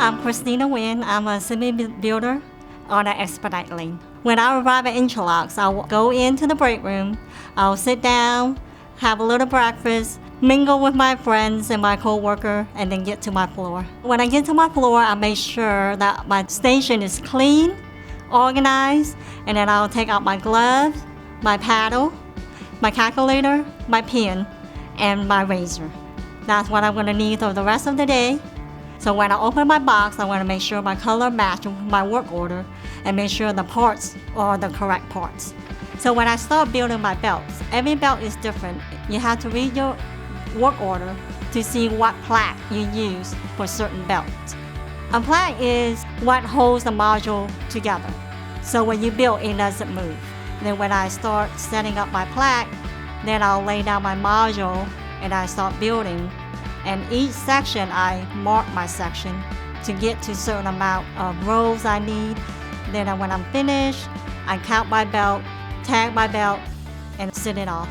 I'm Christina Nguyen. I'm a semi-builder on an expedite lane. When I arrive at Intralox, I'll go into the break room, I'll sit down, have a little breakfast, mingle with my friends and my co-worker, and then get to my floor. When I get to my floor, I make sure that my station is clean, organized, and then I'll take out my gloves, my paddle, my calculator, my pen, and my razor. That's what I'm going to need for the rest of the day. So when I open my box, I want to make sure my color matches my work order and make sure the parts are the correct parts. So when I start building my belts, every belt is different. You have to read your work order to see what plaque you use for certain belts. A plaque is what holds the module together. So when you build, it doesn't move. Then when I start setting up my plaque, then I'll lay down my module and I start building. And each section, I mark my section to get to a certain amount of rows I need. Then when I'm finished, I count my belt, tag my belt, and set it off.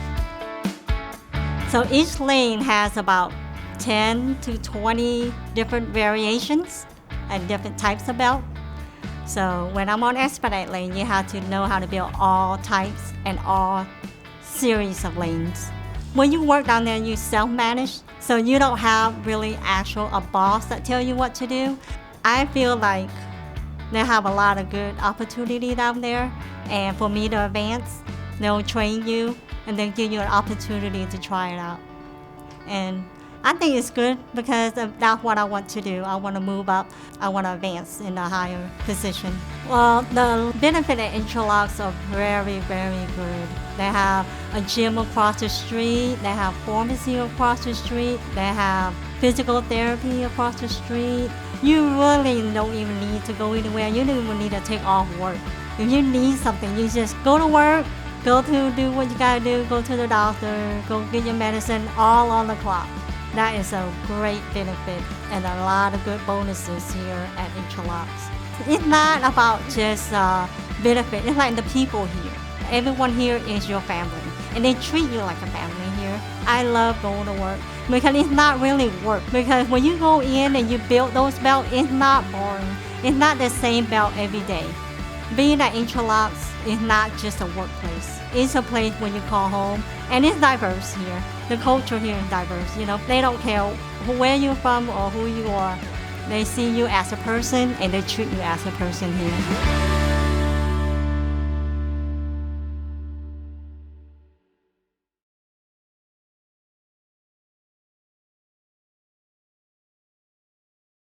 So each lane has about 10 to 20 different variations and different types of belt. So when I'm on expedite lane, you have to know how to build all types and all series of lanes. When you work down there, you self-manage, so you don't have really a boss that tell you what to do. I feel like they have a lot of good opportunity down there, and for me to advance, they'll train you and then give you an opportunity to try it out. And I think it's good because that's what I want to do. I want to move up. I want to advance in a higher position. Well, the benefit at Intralox are very, very good. They have a gym across the street. They have pharmacy across the street. They have physical therapy across the street. You really don't even need to go anywhere. You don't even need to take off work. If you need something, you just go to work, go to do what you gotta do, go to the doctor, go get your medicine, all on the clock. That is a great benefit and a lot of good bonuses here at Intralox. It's not about just benefit, it's like the people here. Everyone here is your family and they treat you like a family here. I love going to work because it's not really work. Because when you go in and you build those belts, it's not boring. It's not the same belt every day. Being at Intralox is not just a workplace. It's a place where you call home, and it's diverse here. The culture here is diverse. You know, they don't care where you're from or who you are. They see you as a person, and they treat you as a person here.